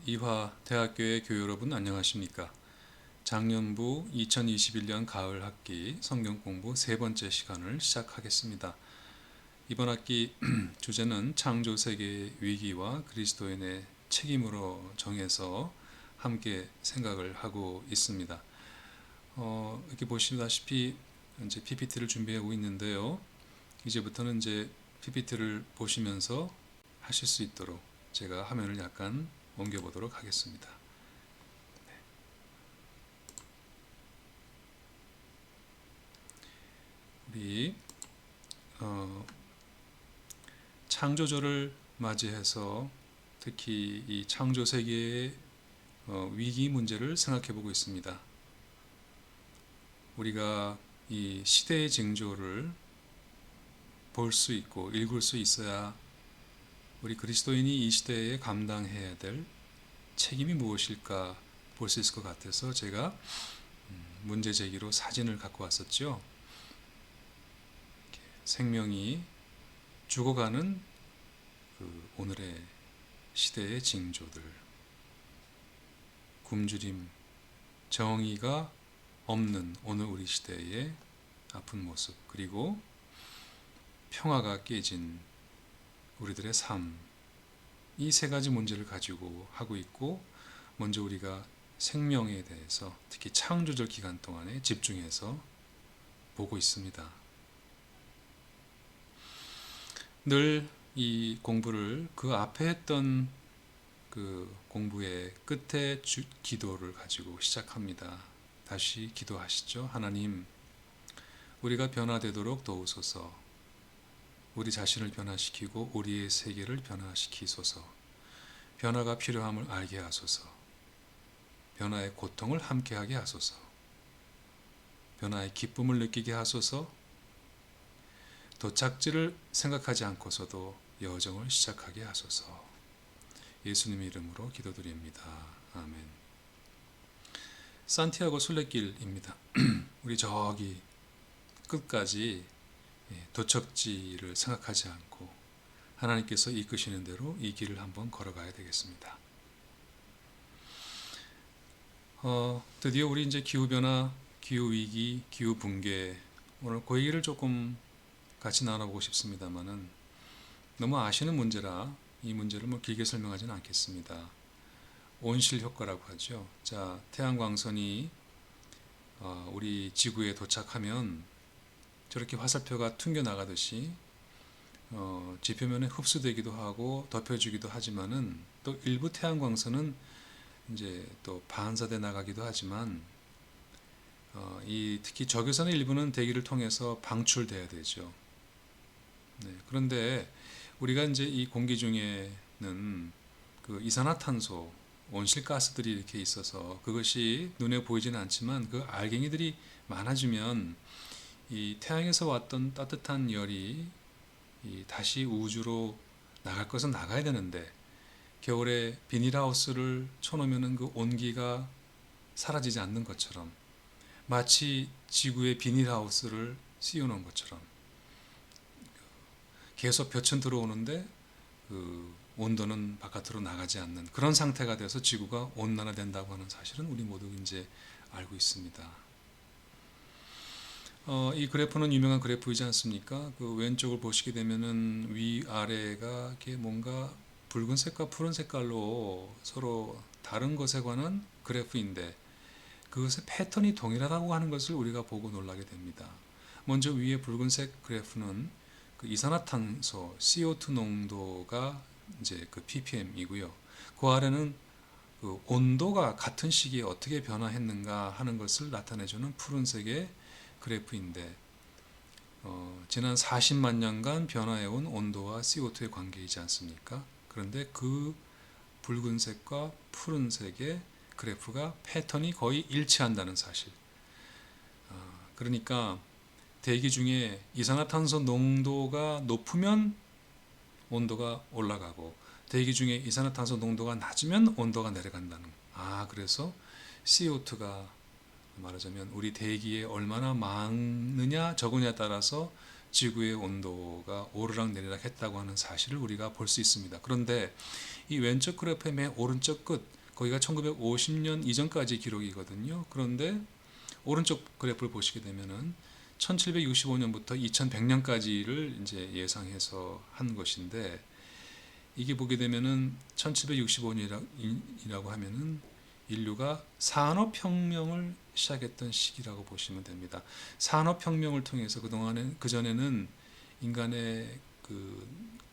이화 대학교의 교회 여러분 안녕하십니까? 작년부 2021년 가을 학기 성경 공부 세 번째 시간을 시작하겠습니다. 이번 학기 주제는 창조 세계의 위기와 그리스도인의 책임으로 정해서 함께 생각을 하고 있습니다. 이렇게 보시다시피 이제 PPT를 준비하고 있는데요. 이제부터는 이제 PPT를 보시면서 하실 수 있도록 제가 화면을 약간 옮겨보도록 하겠습니다. 우리 창조주를 맞이해서 특히 이 창조 세계의 위기 문제를 생각해 보고 있습니다. 우리가 이 시대의 징조를 볼 수 있고 읽을 수 있어야 우리 그리스도인이 이 시대에 감당해야 될 책임이 무엇일까 볼 수 있을 것 같아서 제가 문제 제기로 사진을 갖고 왔었죠. 생명이 죽어가는 그 오늘의 시대의 징조들, 굶주림, 정의가 없는 오늘 우리 시대의 아픈 모습, 그리고 평화가 깨진 우리들의 삶, 이 세 가지 문제를 가지고 하고 있고, 먼저 우리가 생명에 대해서 특히 창조적 기간 동안에 집중해서 보고 있습니다. 늘 이 공부를 그 앞에 했던 그 공부의 끝에 기도를 가지고 시작합니다. 다시 기도하시죠. 하나님, 우리가 변화되도록 도우소서. 우리 자신을 변화시키고 우리의 세계를 변화시키소서. 변화가 필요함을 알게 하소서. 변화의 고통을 함께하게 하소서. 변화의 기쁨을 느끼게 하소서. 도착지를 생각하지 않고서도 여정을 시작하게 하소서. 예수님 이름으로 기도드립니다. 아멘. 산티아고 순례길입니다. 우리 저기 끝까지 도착지를 생각하지 않고 하나님께서 이끄시는 대로 이 길을 한번 걸어가야 되겠습니다. 드디어 우리 이제 기후변화, 기후위기, 기후붕괴, 오늘 그 얘기를 조금 같이 나눠보고 싶습니다만은 너무 아시는 문제라 이 문제를 뭐 길게 설명하지는 않겠습니다. 온실 효과라고 하죠. 자, 태양광선이 우리 지구에 도착하면 저렇게 화살표가 튕겨 나가듯이 지표면에 흡수되기도 하고 덮여주기도 하지만은 또 일부 태양광선은 이제 또 반사돼 나가기도 하지만 이 특히 적외선의 일부는 대기를 통해서 방출돼야 되죠. 네, 그런데 우리가 이제 이 공기 중에는 그 이산화탄소, 온실가스들이 이렇게 있어서 그것이 눈에 보이지는 않지만 그 알갱이들이 많아지면 이 태양에서 왔던 따뜻한 열이 다시 우주로 나갈 것은 나가야 되는데 겨울에 비닐하우스를 쳐놓으면 그 온기가 사라지지 않는 것처럼 마치 지구에 비닐하우스를 씌워놓은 것처럼 계속 볕은 들어오는데 그 온도는 바깥으로 나가지 않는 그런 상태가 돼서 지구가 온난화된다고 하는 사실은 우리 모두 이제 알고 있습니다. 이 그래프는 유명한 그래프이지 않습니까? 그 왼쪽을 보시게 되면은 위아래가 이렇게 뭔가 붉은색과 푸른 색깔로 서로 다른 것에 관한 그래프인데 그것의 패턴이 동일하다고 하는 것을 우리가 보고 놀라게 됩니다. 먼저 위에 붉은색 그래프는 그 이산화탄소 CO2 농도가 이제 그 ppm이고요. 그 아래는 그 온도가 같은 시기에 어떻게 변화했는가 하는 것을 나타내주는 푸른색의 그래프인데 지난 40만 년간 변화해온 온도와 CO2의 관계이지 않습니까? 그런데 그 붉은색과 푸른색의 그래프가 패턴이 거의 일치한다는 사실. 그러니까 대기 중에 이산화탄소 농도가 높으면 온도가 올라가고 대기 중에 이산화탄소 농도가 낮으면 온도가 내려간다는. 그래서 CO2가 말하자면 우리 대기에 얼마나 많느냐 적으냐에 따라서 지구의 온도가 오르락내리락 했다고 하는 사실을 우리가 볼 수 있습니다. 그런데 이 왼쪽 그래프의 맨 오른쪽 끝, 거기가 1950년 이전까지 기록이거든요. 그런데 오른쪽 그래프를 보시게 되면은 1765년부터 2100년까지를 이제 예상해서 한 것인데, 이게 보게 되면은 1765년이라고 하면은 인류가 산업혁명을 시작했던 시기라고 보시면 됩니다. 산업혁명을 통해서 그전에는 인간의 그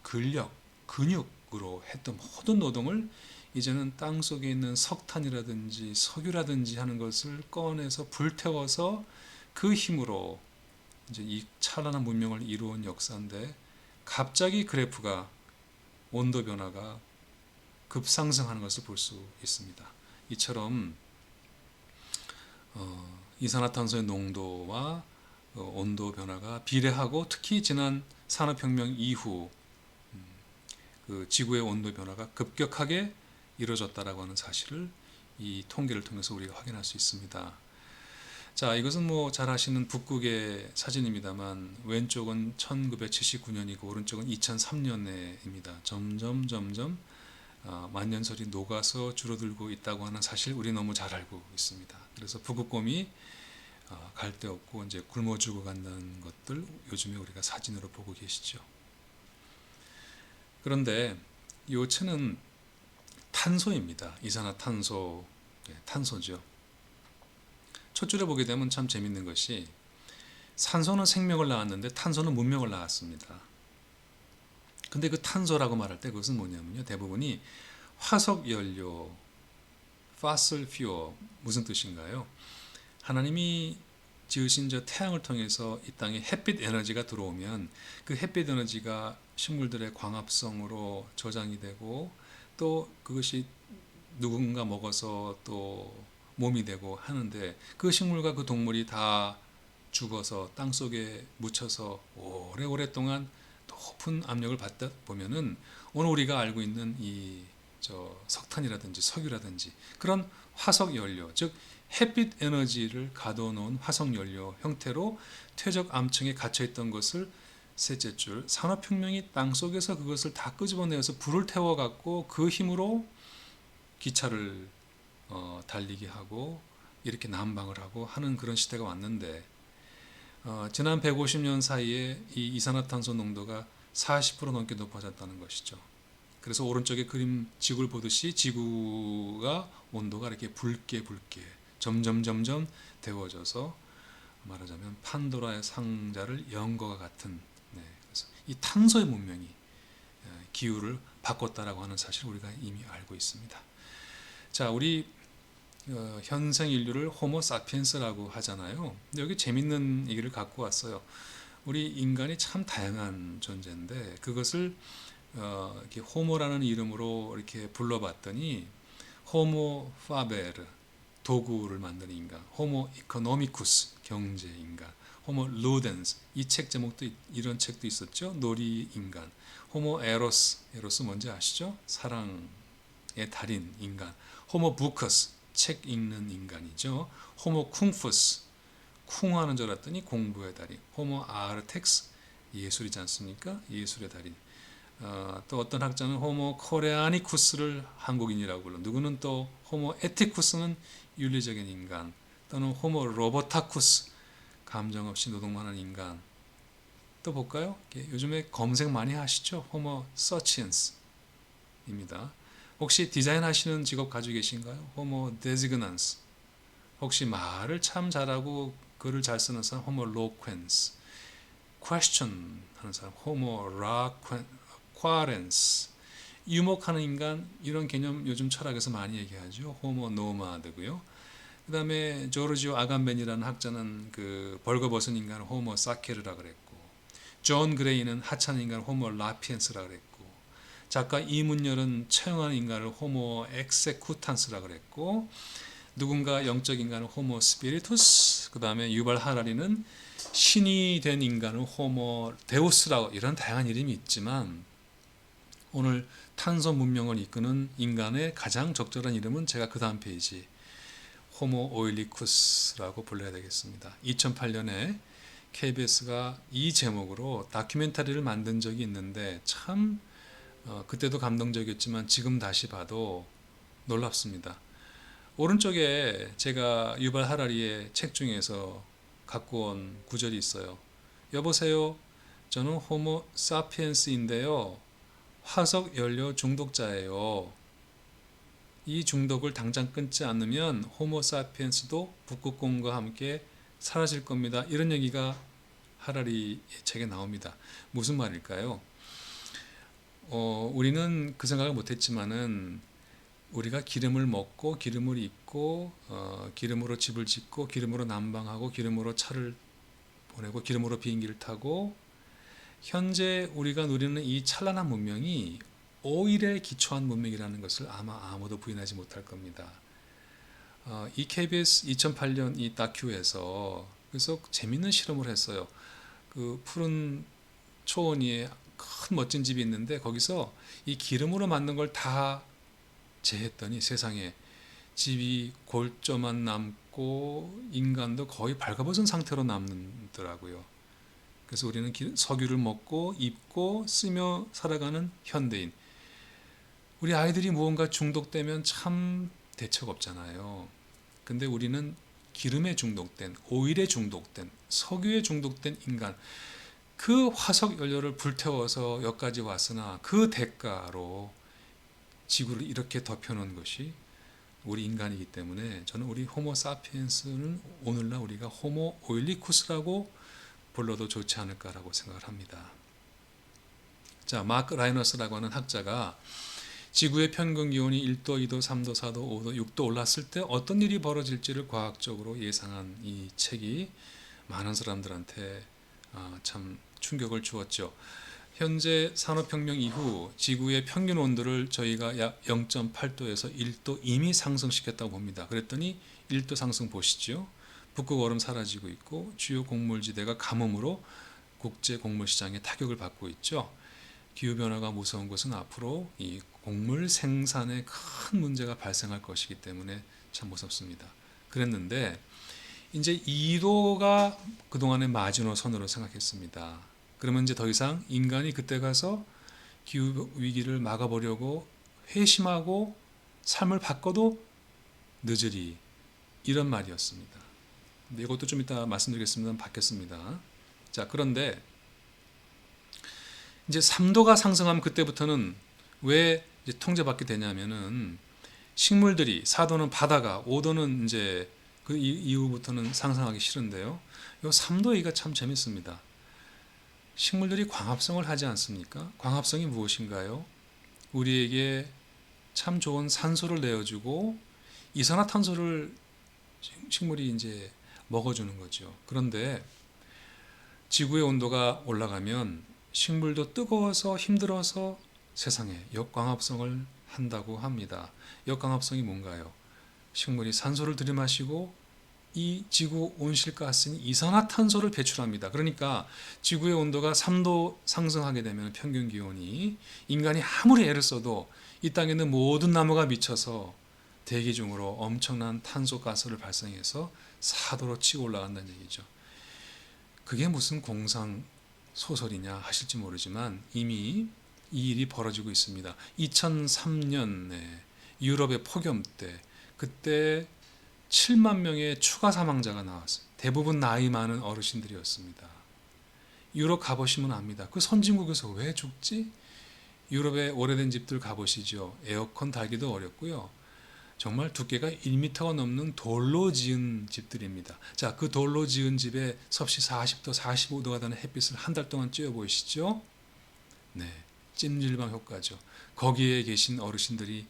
근력, 근육으로 했던 모든 노동을 이제는 땅 속에 있는 석탄이라든지 석유라든지 하는 것을 꺼내서 불태워서 그 힘으로 이제 이 찬란한 문명을 이루어온 역사인데, 갑자기 그래프가 온도 변화가 급상승하는 것을 볼 수 있습니다. 이처럼 이산화탄소의 농도와 온도 변화가 비례하고, 특히 지난 산업혁명 이후 그 지구의 온도 변화가 급격하게 이루어졌다라고 하는 사실을 이 통계를 통해서 우리가 확인할 수 있습니다. 자, 이것은 뭐 잘 아시는 북극의 사진입니다만, 왼쪽은 1979년이고 오른쪽은 2003년에입니다. 점점 만년설이 녹아서 줄어들고 있다고 하는 사실 우리 너무 잘 알고 있습니다. 그래서 북극곰이 갈 데 없고 이제 굶어 죽어간다는 것들 요즘에 우리가 사진으로 보고 계시죠. 그런데 이 체는 탄소입니다. 이산화탄소, 탄소죠. 첫 줄에 보게 되면 참 재밌는 것이, 산소는 생명을 낳았는데 탄소는 문명을 낳았습니다. 근데 그 탄소라고 말할 때 그것은 뭐냐면요, 대부분이 화석연료, fossil fuel, 무슨 뜻인가요? 하나님이 지으신 저 태양을 통해서 이 땅에 햇빛 에너지가 들어오면 그 햇빛 에너지가 식물들의 광합성으로 저장이 되고, 또 그것이 누군가 먹어서 또 몸이 되고 하는데, 그 식물과 그 동물이 다 죽어서 땅 속에 묻혀서 오랫동안 높은 압력을 받다 보면은 오늘 우리가 알고 있는 이 석탄이라든지 석유라든지 그런 화석 연료, 즉 햇빛 에너지를 가둬놓은 화석 연료 형태로 퇴적 암층에 갇혀 있던 것을, 셋째 줄, 산업혁명이 땅 속에서 그것을 다 끄집어내어서 불을 태워 갖고 그 힘으로 기차를 달리게 하고 이렇게 난방을 하고 하는 그런 시대가 왔는데, 지난 150년 사이에 이 이산화탄소 농도가 40% 넘게 높아졌다는 것이죠. 그래서 오른쪽에 그림 지구를 보듯이 지구가 온도가 이렇게 붉게 점점 데워져서, 말하자면 판도라의 상자를 연 것과 같은, 그래서 이 탄소의 문명이 기후를 바꿨다라고 하는 사실을 우리가 이미 알고 있습니다. 자, 우리 현생 인류를 호모 사피엔스라고 하잖아요. 근데 여기 재밌는 얘기를 갖고 왔어요. 우리 인간이 참 다양한 존재인데, 그것을 이렇게 호모라는 이름으로 이렇게 불러봤더니, 호모 파베르, 도구를 만드는 인간, 호모 이코노미쿠스, 경제 인간, 호모 루덴스, 이 책 제목도 이런 책도 있었죠. 놀이 인간, 호모 에로스, 에로스 뭔지 아시죠? 사랑의 달인 인간, 호모 부커스, 책 읽는 인간이죠. 호모 쿵푸스, 쿵하는 줄 알았더니 공부의 달인, 호모 아르텍스, 예술이지 않습니까? 예술의 달인. 또 어떤 학자는 호모 코레아니쿠스를 한국인이라고 불러, 누구는 또 호모 에티쿠스는 윤리적인 인간, 또는 호모 로보타쿠스, 감정 없이 노동만 하는 인간. 또 볼까요? 요즘에 검색 많이 하시죠? 호모 서치엔스입니다. 혹시 디자인 하시는 직업 가지고 계신가요? 호모 데지그난스. 혹시 말을 참 잘하고 글을 잘 쓰는 사람, 호모 로퀸스. 퀘스천 하는 사람, 호모 쿼렌스. 유목하는 인간, 이런 개념 요즘 철학에서 많이 얘기하죠. 호모 노마드고요. 그 다음에 조르지오 아감벤이라는 학자는 그 벌거벗은 인간을 호모 사케르라 그랬고, 존 그레이는 하찮은 인간을 호모 라피엔스라 그랬고, 작가 이문열은 처형하는 인간을 호모 엑세쿠탄스라 그랬고, 누군가 영적 인간을 호모 스피리투스, 그 다음에 유발 하라리는 신이 된 인간을 호모 데우스라고, 이런 다양한 이름이 있지만, 오늘 탄소 문명을 이끄는 인간의 가장 적절한 이름은 제가 그 다음 페이지 호모 오일리쿠스라고 불러야 되겠습니다. 2008년에 KBS가 이 제목으로 다큐멘터리를 만든 적이 있는데 참 그때도 감동적이었지만 지금 다시 봐도 놀랍습니다. 오른쪽에 제가 유발 하라리의 책 중에서 갖고 온 구절이 있어요. 여보세요. 저는 호모 사피엔스인데요. 화석 연료 중독자예요. 이 중독을 당장 끊지 않으면 호모 사피엔스도 북극곰과 함께 사라질 겁니다. 이런 얘기가 하라리의 책에 나옵니다. 무슨 말일까요? 우리는 그 생각을 못했지만은 우리가 기름을 먹고 기름을 입고 기름으로 집을 짓고 기름으로 난방하고 기름으로 차를 보내고 기름으로 비행기를 타고 현재 우리가 누리는 이 찬란한 문명이 오일에 기초한 문명이라는 것을 아마 아무도 부인하지 못할 겁니다. 이 KBS 2008년 이 다큐에서 그래서 재밌는 실험을 했어요. 그 푸른 초원 위에 큰 멋진 집이 있는데 거기서 이 기름으로 만든 걸 다 재했더니 세상에 집이 골조만 남고 인간도 거의 발가벗은 상태로 남더라고요. 그래서 우리는 석유를 먹고 입고 쓰며 살아가는 현대인. 우리 아이들이 무언가 중독되면 참 대책 없잖아요. 근데 우리는 기름에 중독된, 오일에 중독된, 석유에 중독된 인간. 그 화석 연료를 불태워서 여기까지 왔으나 그 대가로 지구를 이렇게 덮여놓은 것이 우리 인간이기 때문에 저는 우리 호모 사피엔스는 오늘날 우리가 호모 오일리쿠스라고 불러도 좋지 않을까라고 생각을 합니다. 자, 마크 라이너스라고 하는 학자가 지구의 평균 기온이 1도, 2도, 3도, 4도, 5도, 6도 올랐을 때 어떤 일이 벌어질지를 과학적으로 예상한 이 책이 많은 사람들한테 참 충격을 주었죠. 현재 산업혁명 이후 지구의 평균 온도를 저희가 약 0.8도에서 1도 이미 상승시켰다고 봅니다. 그랬더니 1도 상승 보시죠. 북극 얼음 사라지고 있고 주요 곡물지대가 가뭄으로 국제 곡물 시장에 타격을 받고 있죠. 기후변화가 무서운 것은 앞으로 이 곡물 생산에 큰 문제가 발생할 것이기 때문에 참 무섭습니다. 그랬는데 이제 2도가 그동안의 마지노선으로 생각했습니다. 그러면 이제 더 이상 인간이 그때 가서 기후위기를 막아보려고 회심하고 삶을 바꿔도 늦으리 이런 말이었습니다. 근데 이것도 좀 이따 말씀드리겠습니다. 바뀌었습니다. 자, 그런데 이제 3도가 상승하면 그때부터는 왜 이제 통제받게 되냐면은 식물들이 4도는 바다가 5도는 이제 그 이후부터는 상승하기 싫은데요. 이 3도 얘기가 참 재밌습니다. 식물들이 광합성을 하지 않습니까? 광합성이 무엇인가요? 우리에게 참 좋은 산소를 내어주고 이산화탄소를 식물이 이제 먹어주는 거죠. 그런데 지구의 온도가 올라가면 식물도 뜨거워서 힘들어서 세상에 역광합성을 한다고 합니다. 역광합성이 뭔가요? 식물이 산소를 들이마시고 이 지구 온실가스인 이산화탄소를 배출합니다. 그러니까 지구의 온도가 3도 상승하게 되면 평균 기온이 인간이 아무리 애를 써도 이 땅에 있는 모든 나무가 미쳐서 대기 중으로 엄청난 탄소 가스를 발생해서 4도로 치고 올라간다는 얘기죠. 그게 무슨 공상 소설이냐 하실지 모르지만 이미 이 일이 벌어지고 있습니다. 2003년에 유럽의 폭염 때 그때 7만 명의 추가 사망자가 나왔어요. 대부분 나이 많은 어르신들이었습니다. 유럽 가보시면 압니다. 그 선진국에서 왜 죽지? 유럽의 오래된 집들 가보시죠. 에어컨 달기도 어렵고요. 정말 두께가 1m가 넘는 돌로 지은 집들입니다. 자, 그 돌로 지은 집에 섭씨 40도, 45도가 되는 햇빛을 한 달 동안 쬐어 보이시죠? 네, 찜질방 효과죠. 거기에 계신 어르신들이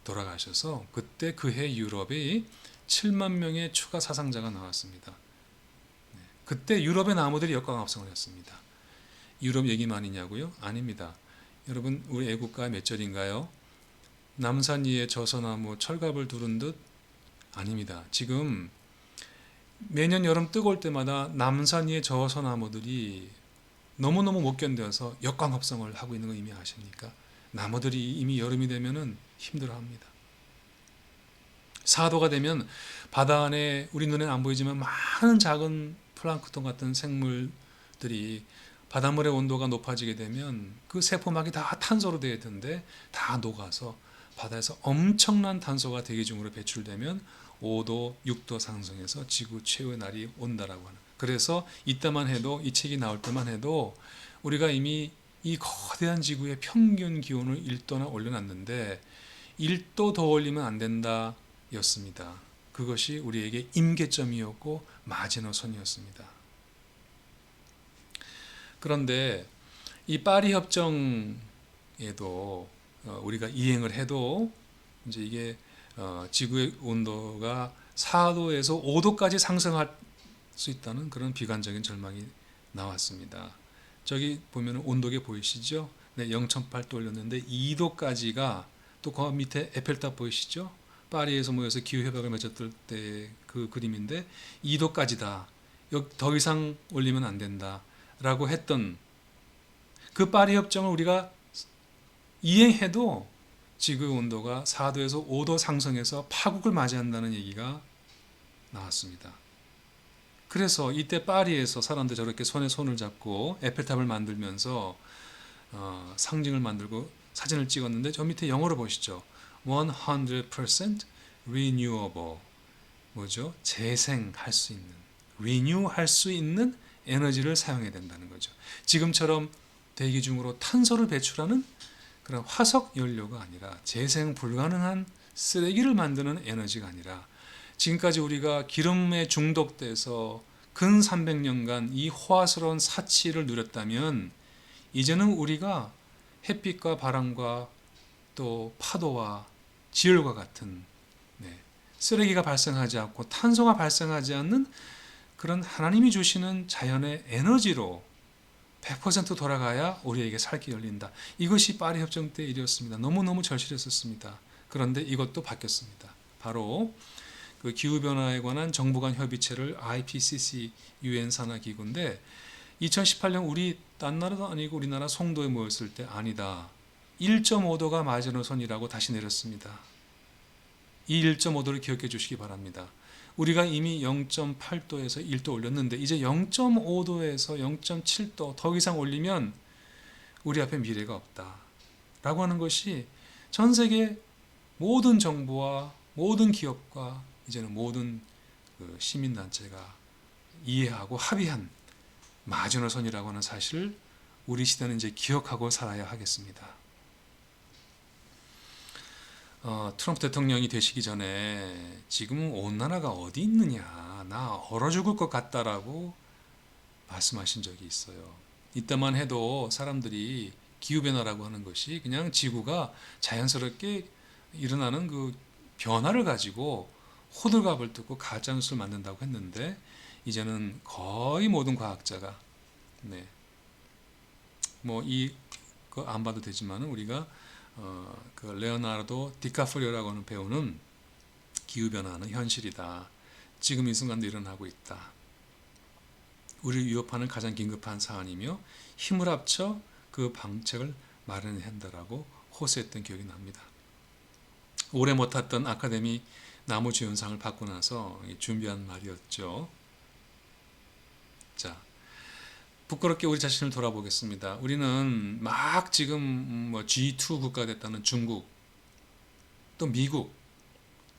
돌아가셔서 그때 그해 유럽이 7만 명의 추가 사상자가 나왔습니다. 그때 유럽의 나무들이 역광합성을 했습니다. 유럽 얘기만이냐고요? 아닙니다. 여러분 우리 애국가 몇 절인가요? 남산 위에 저서나무 철갑을 두른 듯? 아닙니다. 지금 매년 여름 뜨거울 때마다 남산 위에 저서나무들이 너무너무 못 견뎌서 역광합성을 하고 있는 거 이미 아십니까? 나무들이 이미 여름이 되면은 힘들어합니다. 4도가 되면 바다 안에 우리 눈에는 안 보이지만 많은 작은 플랑크톤 같은 생물들이 바닷물의 온도가 높아지게 되면 그 세포막이 다 탄소로 되어 있던데 다 녹아서 바다에서 엄청난 탄소가 대기 중으로 배출되면 5도, 6도 상승해서 지구 최후의 날이 온다라고 하는. 그래서 이때만 해도 이 책이 나올 때만 해도 우리가 이미 이 거대한 지구의 평균 기온을 1도나 올려놨는데 1도 더 올리면 안 된다 였습니다. 그것이 우리에게 임계점이었고 마지노선이었습니다. 그런데 이 파리 협정에도 우리가 이행을 해도 이제 이게 지구의 온도가 4도에서 5도까지 상승할 수 있다는 그런 비관적인 전망이 나왔습니다. 저기 보면 온도계 보이시죠? 네, 0.8도 올렸는데 2도까지가 또 그 밑에 에펠탑 보이시죠? 파리에서 모여서 기후협약을 맺었을 때 그 그림인데 2도까지다. 더 이상 올리면 안 된다. 라고 했던 그 파리 협정을 우리가 이행해도 지구 온도가 4도에서 5도 상승해서 파국을 맞이한다는 얘기가 나왔습니다. 그래서 이때 파리에서 사람들 저렇게 손에 손을 잡고 에펠탑을 만들면서 상징을 만들고 사진을 찍었는데 저 밑에 영어로 보시죠. 100% renewable. 뭐죠? 재생할 수 있는, renew할 수 있는 에너지를 사용해야 된다는 거죠. 지금처럼 대기 중으로 탄소를 배출하는 그런 화석 연료가 아니라 재생 불가능한 쓰레기를 만드는 에너지가 아니라 지금까지 우리가 기름에 중독돼서 근 300년간 이 호화스러운 사치를 누렸다면 이제는 우리가 햇빛과 바람과 또 파도와 지열과 같은 쓰레기가 발생하지 않고 탄소가 발생하지 않는 그런 하나님이 주시는 자연의 에너지로 100% 돌아가야 우리에게 살 길이 열린다. 이것이 파리 협정 때 일이었습니다. 너무너무 절실했었습니다. 그런데 이것도 바뀌었습니다. 바로 그 기후변화에 관한 정부 간 협의체를 IPCC 유엔 산하 기구인데 2018년 우리 딴 나라도 아니고 우리나라 송도에 모였을 때 아니다. 1.5도가 마지노선이라고 다시 내렸습니다. 이 1.5도를 기억해 주시기 바랍니다. 우리가 이미 0.8도에서 1도 올렸는데 이제 0.5도에서 0.7도 더 이상 올리면 우리 앞에 미래가 없다. 라고 하는 것이 전 세계 모든 정부와 모든 기업과 이제는 모든 시민단체가 이해하고 합의한 마지노선이라고 하는 사실을 우리 시대는 이제 기억하고 살아야 하겠습니다. 트럼프 대통령이 되시기 전에 지금 온 나라가 어디 있느냐, 나 얼어 죽을 것 같다라고 말씀하신 적이 있어요. 이때만 해도 사람들이 기후변화라고 하는 것이 그냥 지구가 자연스럽게 일어나는 그 변화를 가지고 호들갑을 듣고 가짜뉴스를 만든다고 했는데 이제는 거의 모든 과학자가 뭐 이거 안 봐도 되지만 우리가 그 레오나르도 디카프리오라고 하는 배우는 기후변화는 현실이다. 지금 이 순간도 일어나고 있다. 우리를 위협하는 가장 긴급한 사안이며 힘을 합쳐 그 방책을 마련해야 한다라고 호소했던 기억이 납니다. 오래 못 탔던 아카데미 나무주연상을 받고 나서 준비한 말이었죠. 자, 부끄럽게 우리 자신을 돌아보겠습니다. 우리는 막 지금 뭐 G2 국가 됐다는 중국, 또 미국,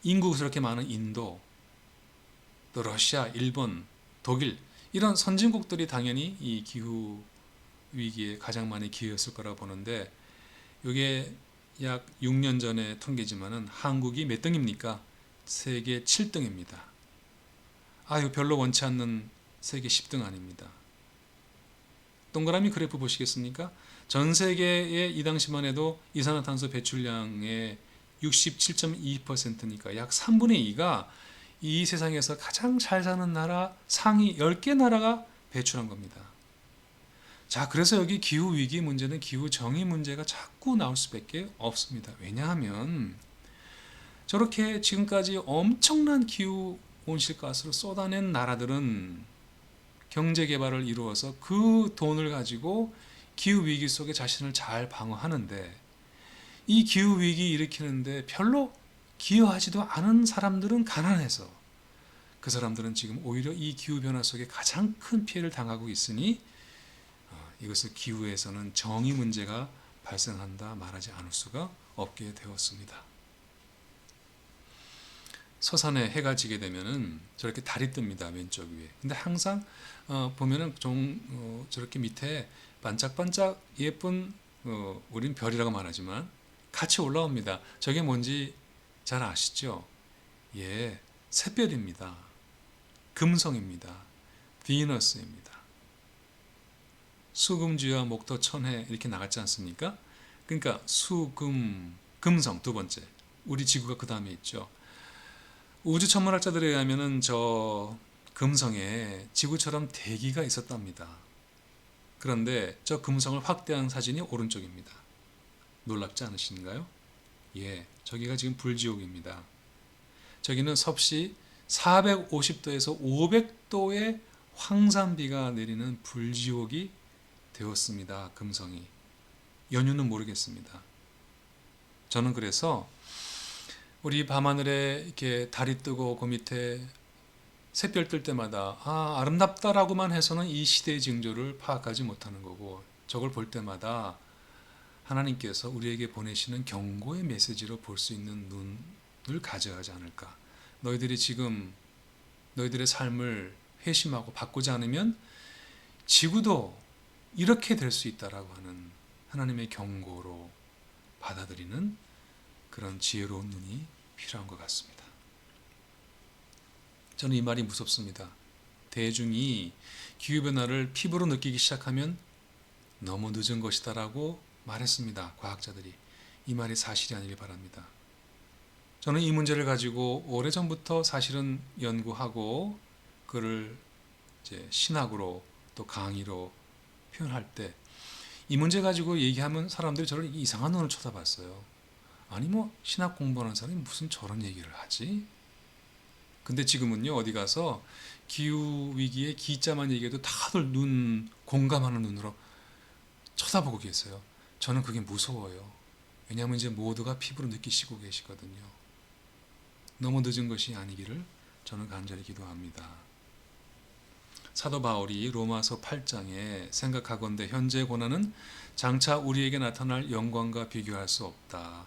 인구가 그렇게 많은 인도, 또 러시아, 일본, 독일 이런 선진국들이 당연히 이 기후 위기에 가장 많이 기여했을 거라고 보는데 이게 약 6년 전의 통계지만은 한국이 몇 등입니까? 세계 7등입니다. 이거 별로 원치 않는 세계 10등 아닙니다. 동그라미 그래프 보시겠습니까? 전 세계의 이 당시만 해도 이산화탄소 배출량의 67.2%니까 약 3분의 2가 이 세상에서 가장 잘 사는 나라 상위 10개 나라가 배출한 겁니다. 자, 그래서 여기 기후위기 문제는 기후정의 문제가 자꾸 나올 수밖에 없습니다. 왜냐하면 저렇게 지금까지 엄청난 기후 온실가스를 쏟아낸 나라들은 경제개발을 이루어서 그 돈을 가지고 기후위기 속에 자신을 잘 방어하는데 이 기후위기 일으키는데 별로 기여하지도 않은 사람들은 가난해서 그 사람들은 지금 오히려 이 기후변화 속에 가장 큰 피해를 당하고 있으니 이것을 기후에서는 정의 문제가 발생한다 말하지 않을 수가 없게 되었습니다. 서산에 해가 지게 되면은 저렇게 달이 뜹니다. 왼쪽 위에. 근데 항상 보면은 저렇게 밑에 반짝반짝 예쁜 우린 별이라고 말하지만 같이 올라옵니다. 저게 뭔지 잘 아시죠? 예, 샛별입니다. 금성입니다. 비너스입니다. 수금주와 목토 천해 이렇게 나갔지 않습니까? 그러니까 수금 금성 두 번째. 우리 지구가 그 다음에 있죠. 우주 천문학자들에 의하면은 저 금성에 지구처럼 대기가 있었답니다. 그런데 저 금성을 확대한 사진이 오른쪽입니다. 놀랍지 않으신가요? 예, 저기가 지금 불지옥입니다. 저기는 섭씨 450도에서 500도의 황산비가 내리는 불지옥이 되었습니다. 금성이. 연유는 모르겠습니다. 저는 그래서 우리 밤하늘에 이렇게 달이 뜨고 그 밑에 샛별 뜰 때마다 아름답다라고만 해서는 이 시대의 징조를 파악하지 못하는 거고, 저걸 볼 때마다 하나님께서 우리에게 보내시는 경고의 메시지로 볼 수 있는 눈을 가져야 하지 않을까. 너희들이 지금 너희들의 삶을 회심하고 바꾸지 않으면 지구도 이렇게 될 수 있다라고 하는 하나님의 경고로 받아들이는 그런 지혜로운 눈이 필요한 것 같습니다. 저는 이 말이 무섭습니다. 대중이 기후변화를 피부로 느끼기 시작하면 너무 늦은 것이다라고 말했습니다. 과학자들이. 이 말이 사실이 아니길 바랍니다. 저는 이 문제를 가지고 오래전부터 사실은 연구하고 그를 이제 신학으로 또 강의로 표현할 때 이 문제 가지고 얘기하면 사람들이 저를 이상한 눈을 쳐다봤어요. 아니 뭐 신학 공부하는 사람이 무슨 저런 얘기를 하지? 근데 지금은요 어디 가서 기후위기의 기자만 얘기해도 다들 공감하는 눈으로 쳐다보고 계세요. 저는 그게 무서워요. 왜냐하면 이제 모두가 피부로 느끼시고 계시거든요. 너무 늦은 것이 아니기를 저는 간절히 기도합니다. 사도 바울이 로마서 8장에 생각하건대 현재의 고난은 장차 우리에게 나타날 영광과 비교할 수 없다.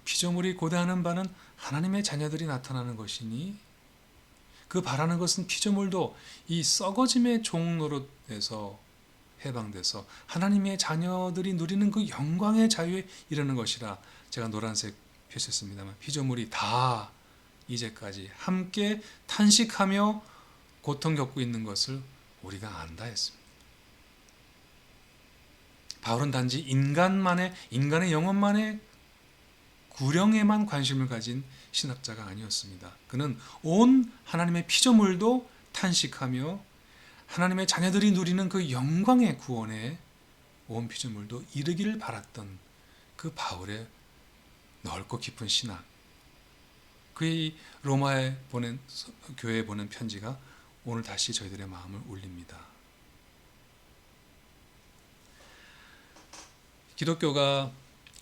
피조물이 고대하는 바는 하나님의 자녀들이 나타나는 것이니 그 바라는 것은 피조물도 이 썩어짐의 종노릇에서 해방돼서 하나님의 자녀들이 누리는 그 영광의 자유에 이르는 것이라. 제가 노란색 표시했습니다만 피조물이 다 이제까지 함께 탄식하며 고통 겪고 있는 것을 우리가 안다 했습니다. 바울은 단지 인간의 영혼만의 구령에만 관심을 가진 신학자가 아니었습니다. 그는 온 하나님의 피조물도 탄식하며 하나님의 자녀들이 누리는 그 영광의 구원에 온 피조물도 이르기를 바랐던 그 바울의 넓고 깊은 신학, 그의 로마에 보낸 교회에 보낸 편지가 오늘 다시 저희들의 마음을 울립니다. 기독교가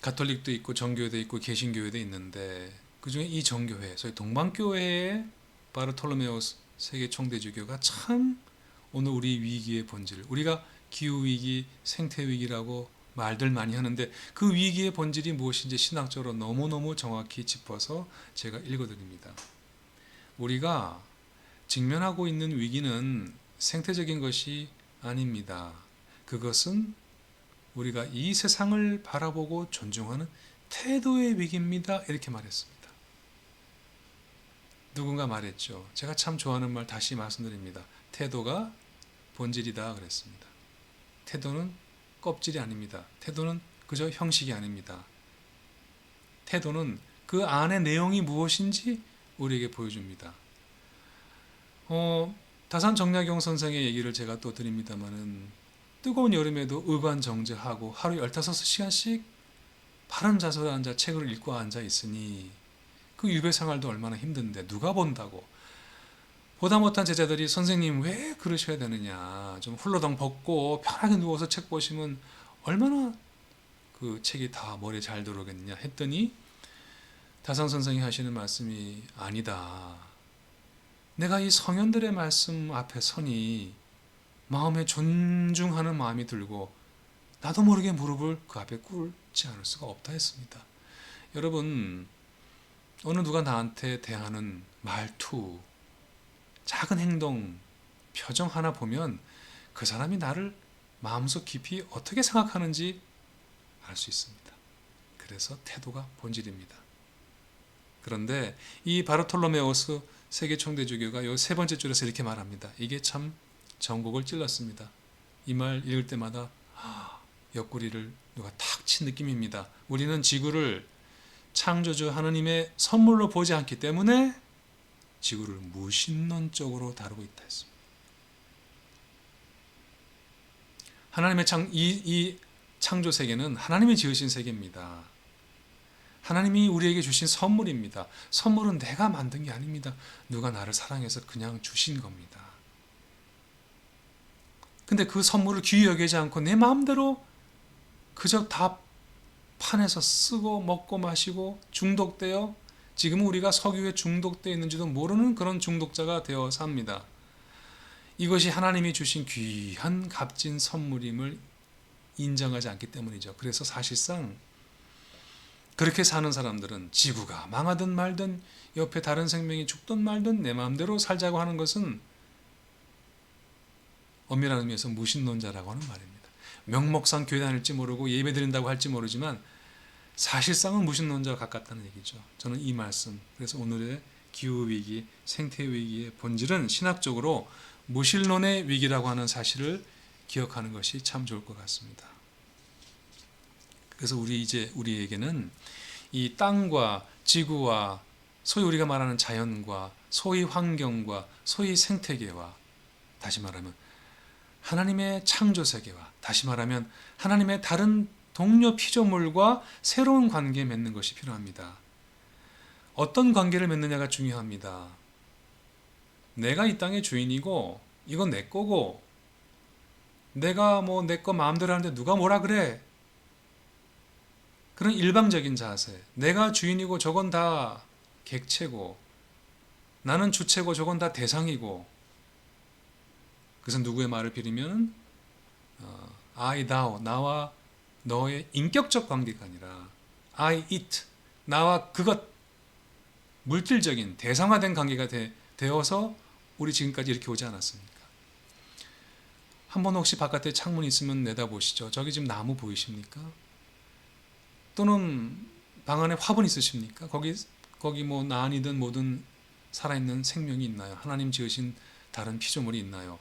가톨릭도 있고 정교회도 있고 개신교회도 있는데 그중에 이 정교회, 소위 동방교회의 바르톨로메오스 세계 총대주교가 참 오늘 우리 위기의 본질, 우리가 기후위기, 생태위기라고 말들 많이 하는데 그 위기의 본질이 무엇인지 신학적으로 너무너무 정확히 짚어서 제가 읽어드립니다. 우리가 직면하고 있는 위기는 생태적인 것이 아닙니다. 그것은 우리가 이 세상을 바라보고 존중하는 태도의 위기입니다. 이렇게 말했습니다. 누군가 말했죠. 제가 참 좋아하는 말 다시 말씀드립니다. 태도가 본질이다 그랬습니다. 태도는 껍질이 아닙니다. 태도는 그저 형식이 아닙니다. 태도는 그 안의 내용이 무엇인지 우리에게 보여줍니다. 다산 정약용 선생의 얘기를 제가 또 드립니다마는 뜨거운 여름에도 의관정제하고 하루 15시간씩 바른 자세로 앉아 책을 읽고 앉아 있으니 그 유배 생활도 얼마나 힘든데 누가 본다고. 보다 못한 제자들이 선생님 왜 그러셔야 되느냐, 좀 훌러덩 벗고 편하게 누워서 책 보시면 얼마나 그 책이 다 머리에 잘 들어오겠느냐 했더니 다산 선생이 하시는 말씀이 아니다. 내가 이 성현들의 말씀 앞에 서니 마음에 존중하는 마음이 들고 나도 모르게 무릎을 그 앞에 꿇지 않을 수가 없다 했습니다. 여러분, 어느 누가 나한테 대하는 말투, 작은 행동, 표정 하나 보면 그 사람이 나를 마음속 깊이 어떻게 생각하는지 알 수 있습니다. 그래서 태도가 본질입니다. 그런데 이 바르톨로메오스 세계 총대주교가 요 세 번째 줄에서 이렇게 말합니다. 이게 참 전곡을 찔렀습니다. 이 말 읽을 때마다 옆구리를 누가 탁 친 느낌입니다. 우리는 지구를 창조주 하느님의 선물로 보지 않기 때문에 지구를 무신론적으로 다루고 있다 했습니다. 하나님의 이 창조 세계는 하나님이 지으신 세계입니다. 하나님이 우리에게 주신 선물입니다. 선물은 내가 만든 게 아닙니다. 누가 나를 사랑해서 그냥 주신 겁니다. 근데 그 선물을 귀히 여기지 않고 내 마음대로 그저 다 판에서 쓰고 먹고 마시고 중독되어 지금은 우리가 석유에 중독되어 있는지도 모르는 그런 중독자가 되어 삽니다. 이것이 하나님이 주신 귀한 값진 선물임을 인정하지 않기 때문이죠. 그래서 사실상 그렇게 사는 사람들은 지구가 망하든 말든 옆에 다른 생명이 죽든 말든 내 마음대로 살자고 하는 것은 엄밀한 의미에서 무신론자라고 하는 말입니다. 명목상 교회 다닐지 모르고 예배 드린다고 할지 모르지만 사실상은 무신론자와 가깝다는 얘기죠. 저는 이 말씀, 그래서 오늘의 기후위기, 생태위기의 본질은 신학적으로 무신론의 위기라고 하는 사실을 기억하는 것이 참 좋을 것 같습니다. 그래서 우리에게는 이 땅과 지구와 소위 우리가 말하는 자연과 소위 환경과 소위 생태계와 다시 말하면 하나님의 창조 세계와 다시 말하면 하나님의 다른 동료 피조물과 새로운 관계 맺는 것이 필요합니다. 어떤 관계를 맺느냐가 중요합니다. 내가 이 땅의 주인이고 이건 내 거고 내가 내 거 마음대로 하는데 누가 뭐라 그래? 그런 일방적인 자세. 내가 주인이고 저건 다 객체고 나는 주체고 저건 다 대상이고 그래서 누구의 말을 빌리면 I, thou, 나와 너의 인격적 관계가 아니라 I, it, 나와 그것 물질적인 대상화된 관계가 되어서 우리 지금까지 이렇게 오지 않았습니까? 한번 혹시 바깥에 창문 있으면 내다보시죠. 저기 지금 나무 보이십니까? 또는 방 안에 화분 있으십니까? 거기 나안이든 뭐든 살아있는 생명이 있나요? 하나님 지으신 다른 피조물이 있나요?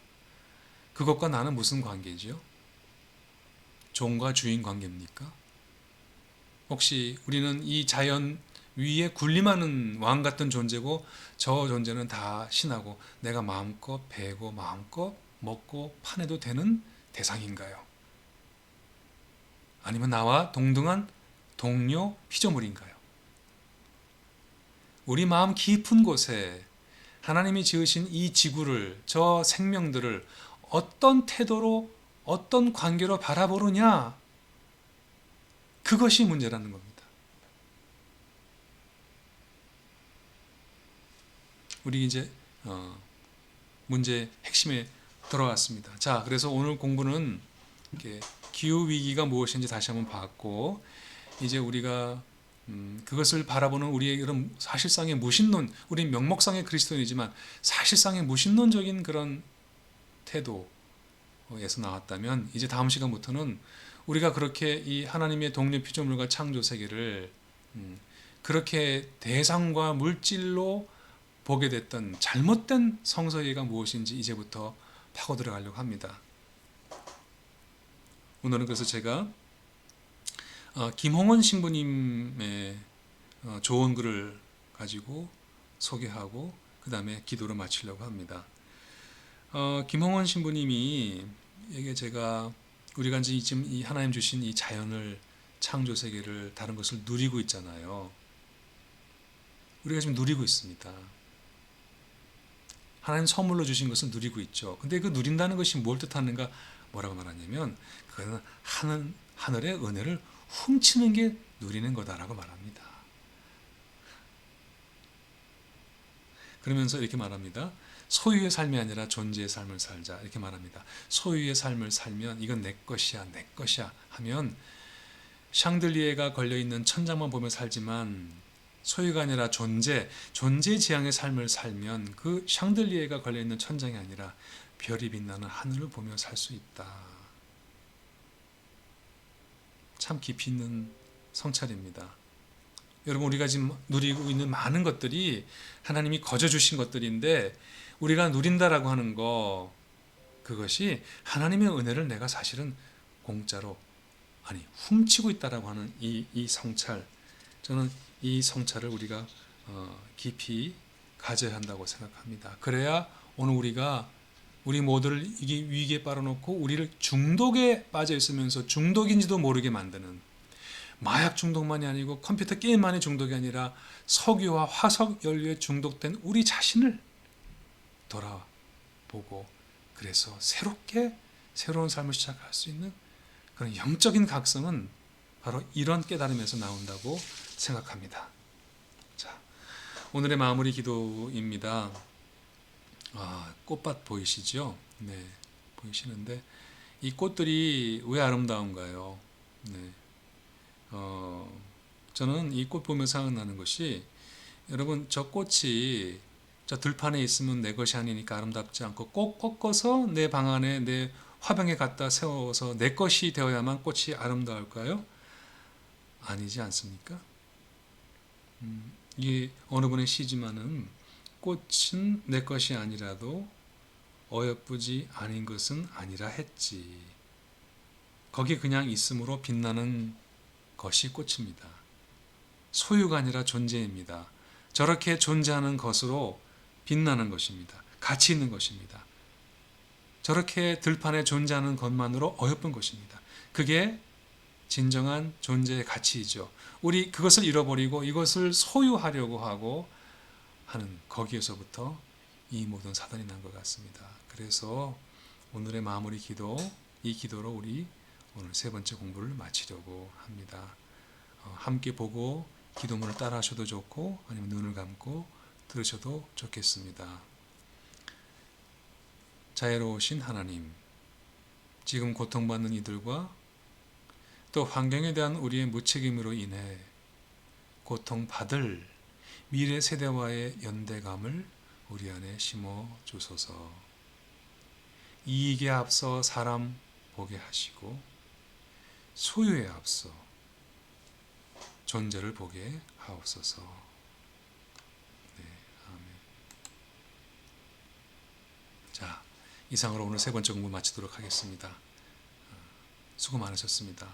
그것과 나는 무슨 관계지요? 종과 주인 관계입니까? 혹시 우리는 이 자연 위에 군림하는 왕 같은 존재고 저 존재는 다 신하고 내가 마음껏 베고 마음껏 먹고 파내도 되는 대상인가요? 아니면 나와 동등한 동료 피조물인가요? 우리 마음 깊은 곳에 하나님이 지으신 이 지구를, 저 생명들을 어떤 태도로, 어떤 관계로 바라보느냐, 그것이 문제라는 겁니다. 우리 이제 문제의 핵심에 들어왔습니다. 자, 그래서 오늘 공부는 이렇게 기후 위기가 무엇인지 다시 한번 봤고, 이제 우리가 그것을 바라보는 우리의 이런 사실상의 무신론, 우리 명목상의 그리스도인이지만 사실상의 무신론적인 그런 태도에서 나왔다면 이제 다음 시간부터는 우리가 그렇게 이 하나님의 동료 피조물과 창조 세계를 그렇게 대상과 물질로 보게 됐던 잘못된 성서이해가 무엇인지 이제부터 파고 들어가려고 합니다. 오늘은 그래서 제가 김홍원 신부님의 좋은 글을 가지고 소개하고 그 다음에 기도로 마치려고 합니다. 김홍원 신부님이 이게 우리가 이제 지금 이 하나님 주신 이 자연을 창조 세계를 다른 것을 누리고 있잖아요. 우리가 지금 누리고 있습니다. 하나님 선물로 주신 것을 누리고 있죠. 근데 그 누린다는 것이 뭘 뜻하는가? 뭐라고 말하냐면 그거는 하늘의 은혜를 훔치는 게 누리는 거다라고 말합니다. 그러면서 이렇게 말합니다. 소유의 삶이 아니라 존재의 삶을 살자. 이렇게 말합니다. 소유의 삶을 살면 이건 내 것이야, 내 것이야 하면 샹들리에가 걸려있는 천장만 보며 살지만 소유가 아니라 존재 지향의 삶을 살면 그 샹들리에가 걸려있는 천장이 아니라 별이 빛나는 하늘을 보며 살 수 있다. 참 깊이 있는 성찰입니다. 여러분, 우리가 지금 누리고 있는 많은 것들이 하나님이 거저 주신 것들인데 우리가 누린다라고 하는 거, 그것이 하나님의 은혜를 내가 사실은 공짜로, 아니 훔치고 있다라고 하는 이 성찰, 저는 이 성찰을 우리가 깊이 가져야 한다고 생각합니다. 그래야 오늘 우리가 우리 모두를 이 위기에 빨아놓고 우리를 중독에 빠져 있으면서 중독인지도 모르게 만드는, 마약 중독만이 아니고 컴퓨터 게임만의 중독이 아니라 석유와 화석 연료에 중독된 우리 자신을 돌아보고 그래서 새로운 삶을 시작할 수 있는 그런 영적인 각성은 바로 이런 깨달음에서 나온다고 생각합니다. 자, 오늘의 마무리 기도입니다. 꽃밭 보이시죠? 네, 보이시는데 이 꽃들이 왜 아름다운가요? 네, 저는 이 꽃 보면서 생각나는 것이, 여러분, 저 꽃이 저 들판에 있으면 내 것이 아니니까 아름답지 않고 꼭 꺾어서 내 방 안에 내 화병에 갖다 세워서 내 것이 되어야만 꽃이 아름다울까요? 아니지 않습니까? 이게 어느 분의 시지만은 꽃은 내 것이 아니라도 어여쁘지 아닌 것은 아니라 했지. 거기 그냥 있음으로 빛나는 것이 꽃입니다. 소유가 아니라 존재입니다. 저렇게 존재하는 것으로 빛나는 것입니다. 가치 있는 것입니다. 저렇게 들판에 존재하는 것만으로 어여쁜 것입니다. 그게 진정한 존재의 가치이죠. 우리 그것을 잃어버리고 이것을 소유하려고 하고 하는 거기에서부터 이 모든 사단이 난 것 같습니다. 그래서 오늘의 마무리 기도, 이 기도로 우리 오늘 세 번째 공부를 마치려고 합니다. 함께 보고 기도문을 따라 하셔도 좋고 아니면 눈을 감고 들으셔도 좋겠습니다. 자애로우신 하나님, 지금 고통받는 이들과 또 환경에 대한 우리의 무책임으로 인해 고통받을 미래 세대와의 연대감을 우리 안에 심어 주소서. 이익에 앞서 사람 보게 하시고 소유에 앞서 존재를 보게 하옵소서. 네, 아멘. 자, 이상으로 오늘 세 번째 공부 마치도록 하겠습니다. 수고 많으셨습니다.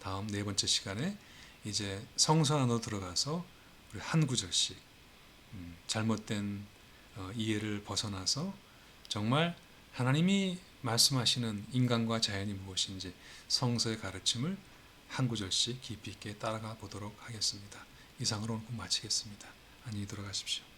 다음 네 번째 시간에 이제 성서 안으로 들어가서 우리 한 구절씩 잘못된 이해를 벗어나서 정말 하나님이 말씀하시는 인간과 자연이 무엇인지 성서의 가르침을 한 구절씩 깊이 있게 따라가 보도록 하겠습니다. 이상으로 오늘 마치겠습니다. 안녕히 들어가십시오.